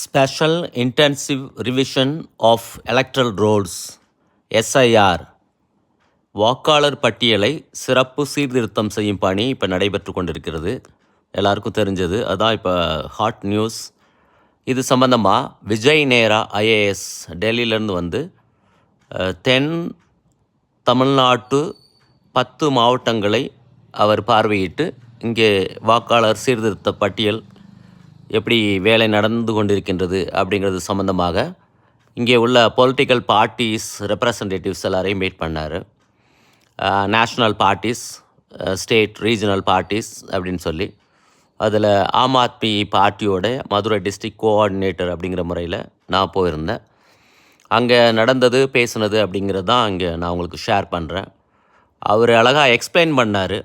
Special intensive revision of electoral rolls SIR வாக்காளர் பட்டியலை சிறப்பு சீர்திருத்தம் செய்யும் பணி இப்போ நடைபெற்று கொண்டிருக்கிறது. எல்லாருக்கும் தெரிஞ்சது அதான் இப்போ ஹாட் நியூஸ். இது சம்பந்தமாக விஜய் நேரா ஐஏஎஸ் டெல்லியிலேருந்து வந்து தென் தமிழ்நாட்டு 10 மாவட்டங்களை அவர் பார்வையிட்டு இங்கே வாக்காளர் சீர்திருத்த பட்டியல் எப்படி வேலை நடந்து கொண்டிருக்கின்றது அப்படிங்கிறது சம்மந்தமாக இங்கே உள்ள பொலிட்டிக்கல் பார்ட்டிஸ் ரெப்ரசன்டேட்டிவ்ஸ் எல்லாரையும் மீட் பண்ணார். National parties, state regional parties அப்படின்னு சொல்லி அதில் ஆம் ஆத்மி பார்ட்டியோட மதுரை டிஸ்ட்ரிக்ட் கோஆர்டினேட்டர் அப்படிங்கிற முறையில் நான் போயிருந்தேன். அங்கே நடந்தது பேசுனது அப்படிங்கிறது தான் இங்கே நான் உங்களுக்கு ஷேர் பண்ணுறேன். அவர் அழகாக எக்ஸ்பிளைன் பண்ணார்.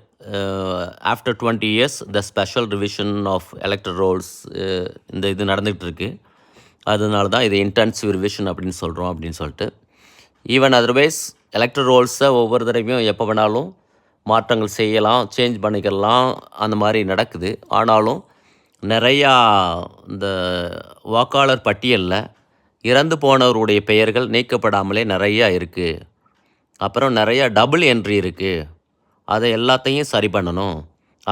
After 20 years the special revision of electoral rolls இந்த இது நடந்துகிட்ருக்கு. அதனால தான் இது இன்டென்சிவ் ரிவிஷன் அப்படின்னு சொல்கிறோம் அப்படின்னு சொல்லிட்டு. ஈவன் அதர்வைஸ் எலக்ட்ரல் ரோல்ஸை ஒவ்வொரு தடவையும் எப்போ வேணாலும் மாற்றங்கள் செய்யலாம், சேஞ்ச் பண்ணிக்கலாம், அந்த மாதிரி நடக்குது. ஆனாலும் நிறையா இந்த வாக்காளர் பட்டியலில் இறந்து போனவருடைய பெயர்கள் நீக்கப்படாமலே நிறையா இருக்குது. அப்புறம் நிறையா டபுள் என்ட்ரி இருக்குது. அதை எல்லாத்தையும் சரி பண்ணணும்.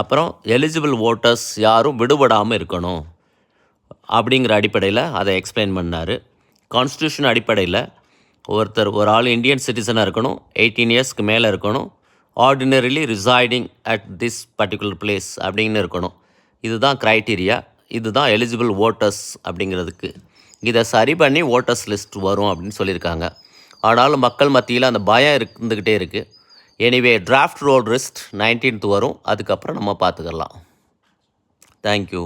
அப்புறம் எலிஜிபிள் ஓட்டர்ஸ் யாரும் விடுபடாமல் இருக்கணும் அப்படிங்கிற அடிப்படையில் அதை எக்ஸ்பிளைன் பண்ணார். கான்ஸ்டியூஷன் அடிப்படையில் ஒரு ஆள் இந்தியன் சிட்டிசனாக இருக்கணும், 18 yearsக்கு மேலே இருக்கணும், ordinarily residing at this particular place அப்படின்னு இருக்கணும். இதுதான் க்ரைட்டீரியா. இதுதான் எலிஜிபிள் ஓட்டர்ஸ் அப்படிங்கிறதுக்கு. இதை சரி பண்ணி ஓட்டர்ஸ் லிஸ்ட் வரும் அப்படின்னு சொல்லியிருக்காங்க. ஆனாலும் மக்கள் மத்தியில் அந்த பயம் இருந்துக்கிட்டே இருக்குது. Anyway draft role list 19th வரும். அதுக்கப்புறம் நம்ம பார்த்துக்கலாம். தேங்க்யூ.